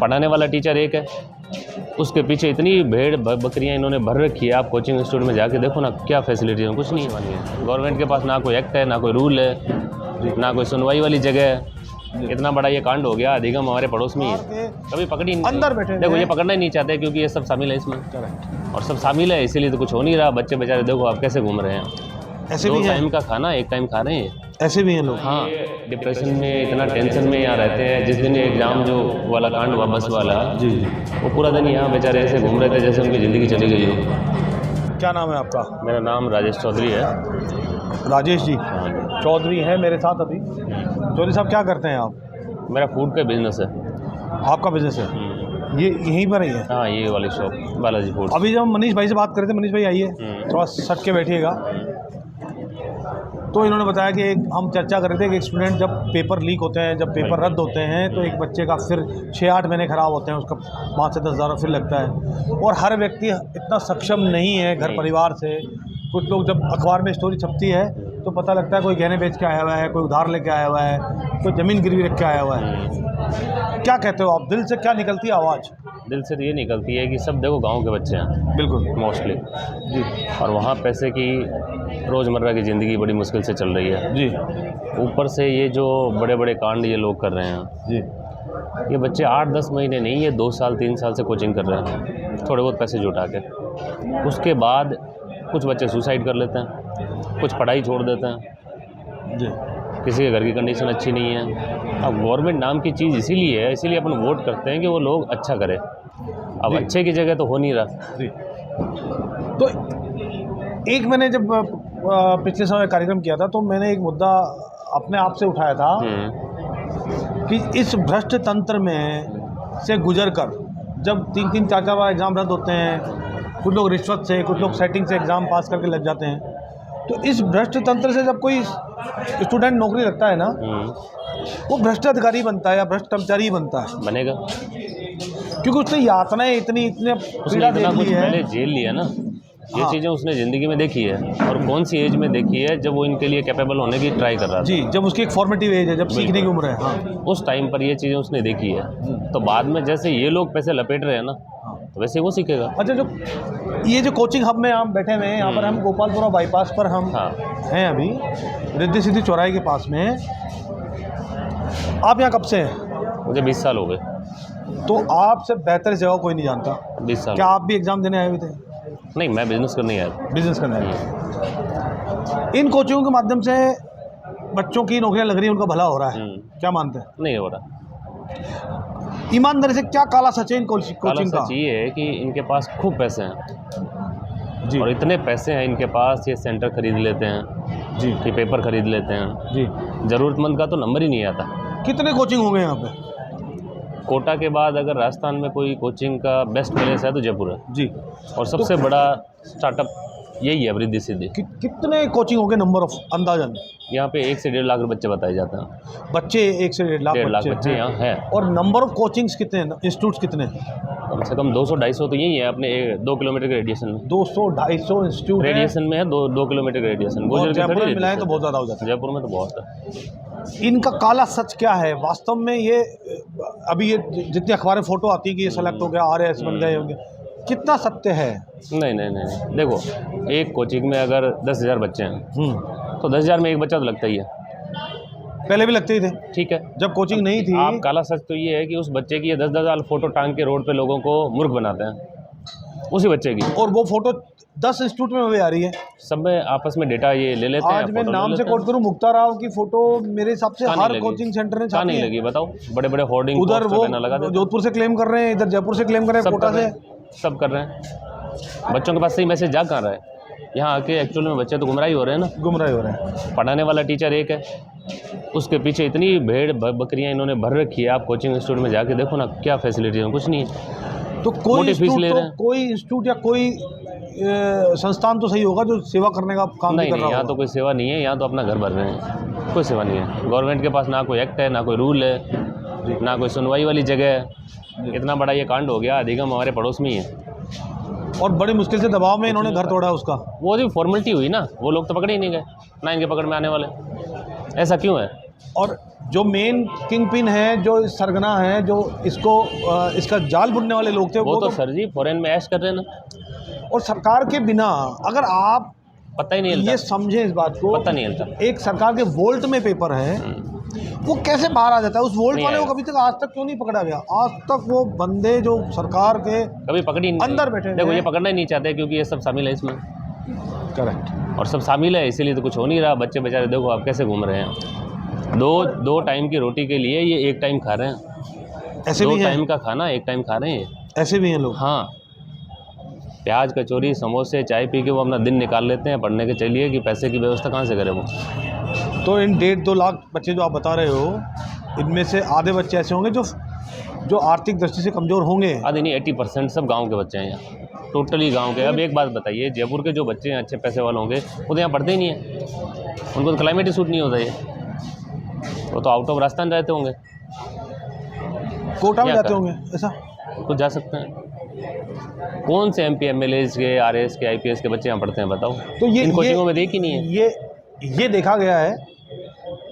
पढ़ाने वाला टीचर एक है, उसके पीछे इतनी भेड़ बकरियां इन्होंने भर रखी है। आप कोचिंग इंस्टीट्यूट में जाके देखो ना, क्या फैसिलिटी है, कुछ नहीं वाली है। गवर्नमेंट के पास ना कोई एक्ट है, ना कोई रूल है, ना कोई सुनवाई वाली जगह है। इतना बड़ा ये कांड हो गया, अधिगम हमारे पड़ोस में ही है, कभी पकड़ी नहीं। अंदर बैठे देखो, ये पकड़ना ही नहीं चाहते क्योंकि ये सब शामिल है इसमें, और सब शामिल है, इसीलिए तो कुछ हो नहीं रहा। बच्चे बेचारे देखो आप कैसे घूम रहे हैं, ऐसे भी टाइम का खाना एक टाइम खा रहे हैं, ऐसे भी हैं लोग। हाँ, डिप्रेशन में, इतना टेंशन में यहाँ रहते हैं। जिस दिन एग्ज़ाम जो वाला कांड हुआ बस वाला, जी वो पूरा दिन यहाँ बेचारे ऐसे घूम रहे थे जैसे उनकी ज़िंदगी चली गई हो। क्या नाम है आपका? मेरा नाम राजेश चौधरी है। राजेश जी हाँ जी। चौधरी है मेरे साथ अभी। चौधरी साहब क्या करते हैं आप? मेरा फूड का बिजनेस है। आपका बिजनेस है? ये यहीं पर ही है? हाँ, ये वाली शॉप बालाजी फूड। अभी जब मनीष भाई से बात कर रहे थे, मनीष भाई आइए थोड़ा सट के बैठिएगा। तो इन्होंने बताया कि हम चर्चा कर रहे थे कि एक स्टूडेंट जब पेपर लीक होते हैं, जब पेपर रद्द होते हैं, तो एक बच्चे का फिर 6-8 महीने ख़राब होते हैं, उसका 5 से 10 हज़ार फिर लगता है। और हर व्यक्ति इतना सक्षम नहीं है घर परिवार से। कुछ लोग जब अखबार में स्टोरी छपती है तो पता लगता है कोई गहने बेच के आया हुआ है, कोई उधार लेके आया हुआ है, कोई ज़मीन गिरवी रख के आया हुआ है। क्या कहते हो आप? दिल से क्या निकलती है आवाज़? दिल से तो ये निकलती है कि सब देखो गांव के बच्चे हैं बिल्कुल मोस्टली जी, और वहाँ पैसे की रोज़मर्रा की ज़िंदगी बड़ी मुश्किल से चल रही है जी ऊपर से ये जो बड़े बड़े कांड ये लोग कर रहे हैं। जी। ये बच्चे 8-10 महीने नहीं, ये 2 साल 3 साल से कोचिंग कर रहे हैं, थोड़े बहुत पैसे जुटा के। उसके बाद कुछ बच्चे सुसाइड कर लेते हैं, कुछ पढ़ाई छोड़ देते हैं जी। किसी के घर की कंडीशन अच्छी नहीं है। अब गवर्नमेंट नाम की चीज़ इसीलिए है, इसीलिए अपन वोट करते हैं कि वो लोग अच्छा करें। अब अच्छे की जगह तो हो नहीं रहा। जी। तो एक मैंने जब पिछले समय कार्यक्रम किया था तो मैंने एक मुद्दा अपने आप से उठाया था कि इस भ्रष्ट तंत्र में से गुजर कर जब 3-3 4-4 बार एग्ज़ाम रद्द होते हैं, कुछ लोग रिश्वत से, कुछ लोग सेटिंग से एग्ज़ाम पास करके लग जाते हैं, तो इस भ्रष्ट तंत्र से जब कोई स्टूडेंट नौकरी लगता है ना, वो भ्रष्ट अधिकारी बनता है या भ्रष्ट कर्मचारी बनता है, बनेगा, क्योंकि उसने यातनाएं इतने पीड़ा देख ली है, पहले जेल लिया ना। ये हाँ। चीज़ें उसने ज़िंदगी में देखी है, और कौन सी एज में देखी है, जब वो इनके लिए कैपेबल होने की ट्राई कर रहा था। जी, जब उसकी एक फॉर्मेटिव एज है, जब सीखने की उम्र है। हाँ। उस टाइम पर ये चीज़ें उसने देखी है, तो बाद में जैसे ये लोग पैसे लपेट रहे हैं ना, तो वैसे वो सीखेगा। अच्छा, जो ये जो कोचिंग हब में हम बैठे हुए हैं, यहाँ पर हम गोपालपुरा बाईपास पर हम हैं अभी, रिद्धि सिद्धि चौराहे के पास में। आप यहाँ कब से हैं? मुझे 20 साल हो गए। तो आपसे बेहतर जगह कोई नहीं जानता। 20 साल। क्या आप भी एग्ज़ाम देने आए हुए थे? नहीं, मैं बिजनेस करने आया था। बिजनेस करने आए थे। इन कोचिंगों के माध्यम से बच्चों की नौकरियां लग रही हैं, उनका भला हो रहा है, क्या मानते हैं? नहीं हो रहा। ईमानदारी से क्या काला सच है इन कोचिंग का? सच ये है कि इनके पास खूब पैसे हैं जी, और इतने पैसे हैं इनके पास, ये सेंटर खरीद लेते हैं जी, कि पेपर खरीद लेते हैं जी। ज़रूरतमंद का तो नंबर ही नहीं आता। कितने कोचिंग होंगे यहाँ पे? कोटा के बाद अगर राजस्थान में कोई कोचिंग का बेस्ट प्लेस है तो जयपुर है जी। और सबसे बड़ा स्टार्टअप यही है रिद्धि सिद्धि। कितने कोचिंग होंगे नंबर ऑफ अंदाजन? यहाँ पे 1 से 1.5 लाख बच्चे बताए जाते हैं। बच्चे 1 से 1.5 लाख बच्चे यहाँ हैं। और नंबर ऑफ कोचिंग्स कितने हैं, इंस्टीट्यूट्स कितने हैं? कम से कम 200-250 तो यही है अपने 2 किलोमीटर के रेडिएशन में। 200-250 इंस्टीट्यूट रेडिएशन में है, 2 किलोमीटर के रेडिएशन। जयपुर में मिलाएं तो बहुत ज़्यादा हो जाता है। जयपुर में तो बहुत है। इनका काला सच क्या है वास्तव में? ये अभी ये जितनी अखबारें फोटो आती है कि ये सेलेक्ट हो गया, RAS बन गए होंगे, कितना सत्य है? नहीं। देखो, एक कोचिंग में अगर 10,000 बच्चे हैं तो 10,000 में एक बच्चा तो लगता ही है। पहले भी लगते ही थे। ठीक है, जब कोचिंग नहीं थी। आप काला सच तो ये है कि उस बच्चे की 10-10 साल फोटो टांग के रोड पे लोगों को मूर्ख बनाते हैं, उसी बच्चे की। और वो फोटो 10 इंस्टीट्यूट में भी आ रही है। सब में आपस में डेटा ये ले लेते हैं। आज मैं नाम से कोट करूं, मुक्ता राव की फोटो मेरे हिसाब से हर कोचिंग सेंटर ने छापी नहीं है। लगी, बताओ। बड़े बड़े होर्डिंग उधर वो लगा देते, जोधपुर से क्लेम कर रहे हैं, इधर जयपुर से क्लेम कर रहे हैं, कोटा से सब कर रहे हैं। बच्चों के पास सही मैसेज जा कहाँ रहा है? यहाँ आके एक्चुअल में बच्चे तो गुमराही हो रहे हैं ना। गुमराही हो रहे हैं। पढ़ाने वाला टीचर एक है, उसके पीछे इतनी भेड़ बकरियां इन्होंने भर रखी है। आप कोचिंग इंस्टीट्यूट में जाके देखो ना, क्या फैसिलिटी है, कुछ नहीं है। तो कोई इंस्टीट्यूट या कोई संस्थान तो सही होगा जो सेवा करने का काम नहीं कर रहा। यहाँ तो कोई सेवा नहीं है, यहाँ तो अपना घर भर रहे हैं, कोई सेवा नहीं है। गवर्नमेंट के पास ना कोई एक्ट है, ना कोई रूल है, ना कोई सुनवाई वाली जगह है। इतना बड़ा ये कांड हो गया, अधिगम हमारे पड़ोस में ही है और बड़ी मुश्किल से दबाव में इन्होंने घर तोड़ा उसका। वो जो फॉर्मेलिटी हुई ना, वो लोग तो पकड़े ही नहीं गए, ना इनके पकड़ में आने वाले। ऐसा क्यों है? और जो मेन किंग पिन है, जो सरगना है, जो इसका जाल बुनने वाले लोग थे, वो तो सर जी फॉरेन में ऐश कर रहे हैं ना। और सरकार के बिना अगर आप पता ही नहीं हिलता, ये समझें इस बात को, पता नहीं हिलता। एक सरकार के वोल्ट में पेपर है, वो कैसे बाहर आ जाता है? उस वोल्ट वाले को कभी तक आज तक क्यों नहीं पकड़ा गया? आज तक वो बंदे जो सरकार के कभी पकड़ी नहीं, अंदर बैठे देखो ये पकड़ना ही नहीं चाहते क्योंकि ये सब शामिल है इसमें। करेक्ट। और सब शामिल है, इसीलिए तो कुछ हो नहीं रहा। बच्चे बेचारे देखो आप कैसे घूम रहे हैं, दो टाइम की रोटी के लिए ये एक टाइम खा रहे हैं। ऐसे भी दो हैं, टाइम का खाना एक टाइम खा रहे हैं, ऐसे भी हैं लोग। हाँ, प्याज कचौरी समोसे चाय पी के वो अपना दिन निकाल लेते हैं पढ़ने के चलिए कि पैसे की व्यवस्था कहाँ से करें वो। तो इन 1.5-2 लाख बच्चे जो आप बता रहे हो, इनमें से आधे बच्चे ऐसे होंगे जो आर्थिक दृष्टि से कमज़ोर होंगे। आधे नहीं, 80% सब गांव के बच्चे हैं यहाँ, टोटली गांव के। अब एक बात बताइए, जयपुर के जो बच्चे हैं अच्छे पैसे वाले होंगे वो तो यहाँ पढ़ते ही नहीं है, उनको तो क्लाइमेट ही सूट नहीं होता ये, वो तो आउट ऑफ राजस्थान रहते होंगे, कोटा में जाते होंगे ऐसा। तो जा सकते हैं। कौन से MP MLAs के RS के IPS के बच्चे यहाँ पढ़ते हैं बताओ? तो ये इन कोचिंगों में देख ही नहीं है। ये देखा गया है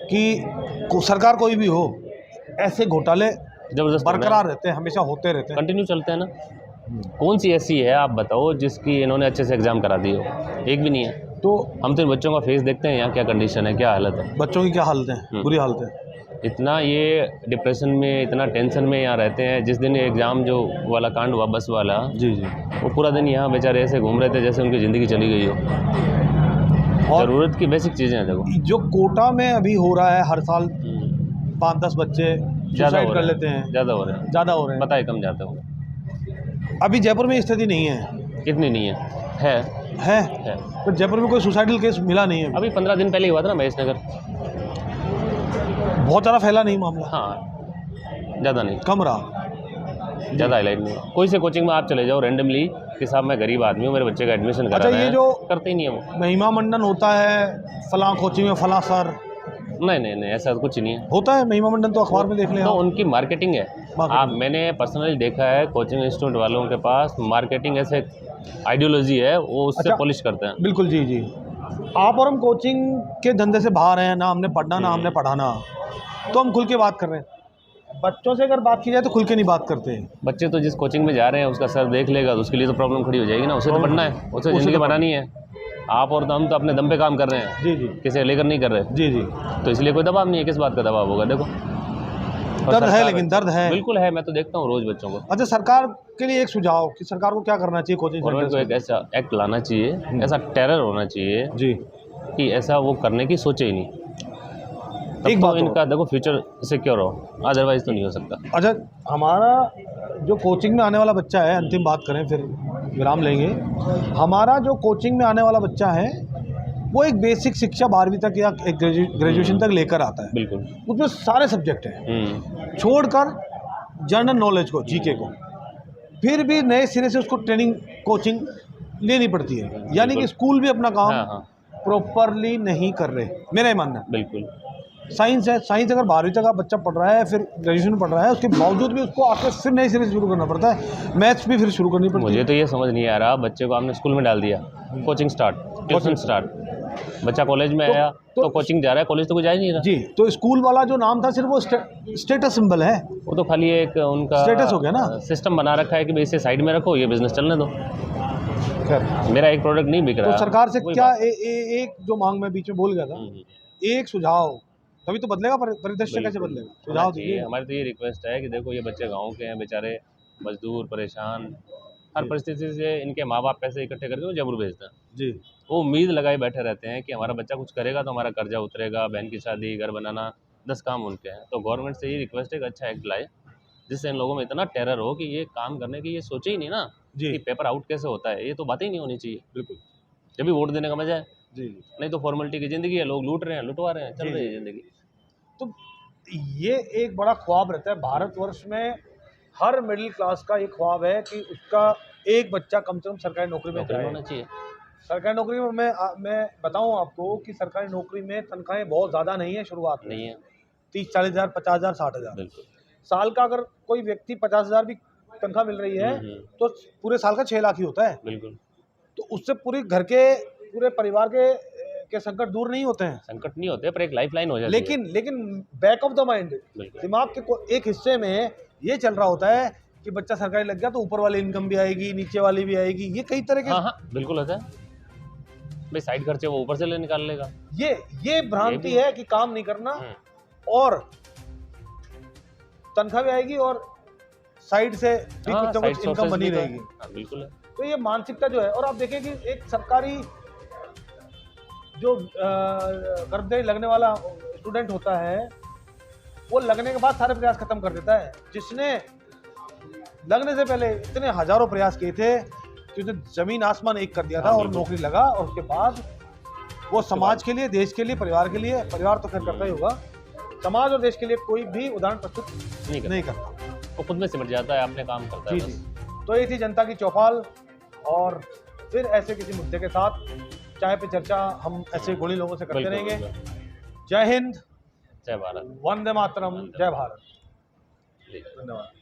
कि सरकार कोई भी हो, ऐसे घोटाले जबरदस्त बरकरार रहते हैं, हमेशा होते रहते हैं, कंटिन्यू चलते हैं ना। कौन सी ऐसी है आप बताओ जिसकी इन्होंने अच्छे से एग्जाम करा दी हो? एक भी नहीं है। तो हम तो इन बच्चों का फेस देखते हैं यहाँ क्या कंडीशन है, क्या हालत है, बच्चों की क्या हालत है, बुरी हालत है। इतना ये डिप्रेशन में, इतना टेंशन में यहाँ रहते हैं। जिस दिन एग्ज़ाम जो वाला कांड हुआ बस वाला, जी, वो पूरा दिन यहाँ बेचारे ऐसे घूम रहे थे जैसे उनकी ज़िंदगी चली गई हो। और ज़रूरत की बेसिक चीज़ें हैं देखो। जो कोटा में अभी हो रहा है, हर साल 5-10 बच्चे सुसाइड कर लेते हैं। ज़्यादा हो रहे हैं बताए, कम जाते हो। अभी जयपुर में स्थिति नहीं है। कितनी नहीं है? है। तो जयपुर में कोई सुसाइडल केस मिला नहीं है। अभी 15 दिन पहले हुआ था ना महेश नगर, बहुत ज़्यादा फैला नहीं मामला। हाँ, ज़्यादा नहीं, कम रहा, ज़्यादा हाईलाइट नहीं। कोई से कोचिंग में आप चले जाओ रेंडमली कि साहब मैं गरीब आदमी हूँ, मेरे बच्चे का एडमिशन करा रहे हैं, ये जो करते ही नहीं है वो। महिमा मंडन होता है फलां कोचिंग में फलां सर, नहीं ऐसा कुछ नहीं है। होता है महिमा मंडन, तो अखबार में देख लें। तो उनकी मार्केटिंग है। आप, मैंने पर्सनली देखा है कोचिंग इंस्टीट्यूट वालों के पास मार्केटिंग ऐसे आइडियोलॉजी है, वो उससे पॉलिश करते हैं। बिल्कुल, जी। आप और हम कोचिंग के धंधे से बाहर हैं, ना हमने पढ़ना ना हमने पढ़ाना, तो हम खुल के बात कर रहे हैं। बच्चों से अगर बात की जाए तो खुल के नहीं बात करते हैं। बच्चे तो जिस कोचिंग में जा रहे हैं उसका सर देख लेगा तो उसके लिए तो प्रॉब्लम खड़ी हो जाएगी ना। उसे तो पढ़ना है, उसे ज़िंदगी बनानी है। आप और हम तो अपने दम पे काम कर रहे हैं, जी, किसी लेकर नहीं कर रहे, जी। तो इसलिए कोई दबाव नहीं है। किस बात का दबाव होगा? देखो दर्द है, लेकिन दर्द है, बिल्कुल है। मैं तो देखता हूँ रोज़ बच्चों को। अच्छा, सरकार के लिए एक सुझाव कि सरकार को क्या करना चाहिए? कोचिंग गवर्नमेंट को एक ऐसा एक्ट लाना चाहिए, ऐसा टेरर होना चाहिए जी कि ऐसा वो करने की सोचे ही नहीं। एक बात, इनका देखो फ्यूचर सिक्योर हो, अदरवाइज तो नहीं हो सकता। अच्छा, हमारा जो कोचिंग में आने वाला बच्चा है, अंतिम बात करें फिर विराम लेंगे। हमारा जो कोचिंग में आने वाला बच्चा है वो एक बेसिक शिक्षा 12वीं तक या एक ग्रेजुएशन तक लेकर आता है। बिल्कुल, उसमें सारे सब्जेक्ट हैं, छोड़कर जनरल नॉलेज को, जीके को, फिर भी नए सिरे से उसको ट्रेनिंग कोचिंग लेनी पड़ती है। यानी कि स्कूल भी अपना काम प्रॉपरली नहीं कर रहे, मेरा ये मानना है। बिल्कुल, साइंस है, साइंस अगर 12वीं तक आप बच्चा पढ़ रहा है, फिर ग्रेजुएशन पढ़ रहा है, उसके बावजूद भी उसको आके फिर नए सिरे से शुरू करना पड़ता है। मैथ्स भी फिर शुरू करनी पड़ती है। मुझे तो ये समझ नहीं आ रहा, बच्चे को आपने स्कूल में डाल दिया, कोचिंग स्टार्ट, ट्यूशन स्टार्ट, बच्चा कॉलेज में आया तो कोचिंग जा रहा है, कॉलेज तो कोई जा ही नहीं रहा। जी, तो स्कूल वाला जो नाम था सिर्फ वो स्टेटस सिंबल है, वो तो खाली एक उनका स्टेटस हो गया ना, सिस्टम बना रखा है कि भाई इसे साइड में रखो, ये बिजनेस चलने दो। मेरा एक प्रोडक्ट नहीं बिक रहा। तो सरकार से क्या एक जो मांग में बीच में बोल गया था, एक सुझाव, तभी तो बदलेगा परिदृश्य, कैसे बदलेगा? सुझाव दीजिए। हमारी तो ये रिक्वेस्ट है कि देखो ये बच्चे गाँव के हैं, बेचारे मजदूर, परेशान, हर परिस्थिति से इनके माँ बाप पैसे इकट्ठे करके वो जयपुर भेजते हैं जी। वो उम्मीद लगाए बैठे रहते हैं कि हमारा बच्चा कुछ करेगा तो हमारा कर्जा उतरेगा, बहन की शादी, घर बनाना, 10 काम उनके हैं। तो गवर्नमेंट से ये रिक्वेस्ट है कि अच्छा एक्ट लाए जिससे इन लोगों में इतना टेरर हो कि ये काम करने की ये सोचे ही नहीं ना जी, कि पेपर आउट कैसे होता है। ये तो बातें ही नहीं होनी चाहिए। बिल्कुल, जब भी वोट देने का मजा है जी, नहीं तो फॉर्मेलिटी की ज़िंदगी है, लोग लूट रहे हैं, लुटवा रहे हैं, चल रही है ज़िंदगी। तो ये एक बड़ा ख्वाब रहता है भारतवर्ष में, हर मिडिल क्लास का ये ख्वाब है कि उसका एक बच्चा कम से कम सरकारी नौकरी में होना चाहिए। सरकारी नौकरी में मैं बताऊं आपको कि सरकारी नौकरी में तनख्वाहें बहुत ज़्यादा नहीं है, शुरुआत नहीं है, 30-40 हज़ार, 50 हज़ार, 60 हज़ार साल का। अगर कोई व्यक्ति 50 हज़ार भी तनख्वाह मिल रही है तो पूरे साल का 6 लाख ही होता है। बिल्कुल, तो उससे पूरे घर के, पूरे परिवार के के संकट दूर नहीं होते हैं, संकट नहीं होते पर एक लाइफ लाइन हो जाती है। लेकिन बैक ऑफ द माइंड बिल्कुल। दिमाग के एक हिस्से में ये चल रहा होता है कि बच्चा सरकारी लग गया तो ऊपर वाली इनकम भी आएगी, नीचे वाली भी आएगी, ये कई तरह के हाँ हाँ बिल्कुल होता है भाई, साइड खर्चे वो ऊपर से ले निकाल लेगा। ये भ्रांति है कि काम नहीं करना और तनख्वाह भी आएगी और साइड से भी हाँ, कुछ ना कुछ इनकम बनी रहेगी। बिल्कुल है। तो ये मानसिकता जो है, और आप देखें कि एक सरकारी जो कर्मचारी लगने वाला स्टूडेंट होता है वो लगने के बाद सारे प्रयास खत्म कर देता है। जिसने लगने से पहले इतने हजारों प्रयास किए थे कि उसने जमीन आसमान एक कर दिया था और नौकरी लगा, और उसके बाद वो समाज के लिए, देश के लिए, परिवार के लिए, परिवार तो खैर करता ही होगा, समाज और देश के लिए कोई भी उदाहरण प्रस्तुत नहीं करता, वो खुद में सिमट जाता है, अपने काम करता है। जी। तो ये थी जनता की चौपाल, और फिर ऐसे किसी मुद्दे के साथ चाय पे चर्चा हम ऐसे गुणी लोगों से करते रहेंगे। जय हिंद, जय भारत, वंदे मातरम, जय भारत, धन्यवाद।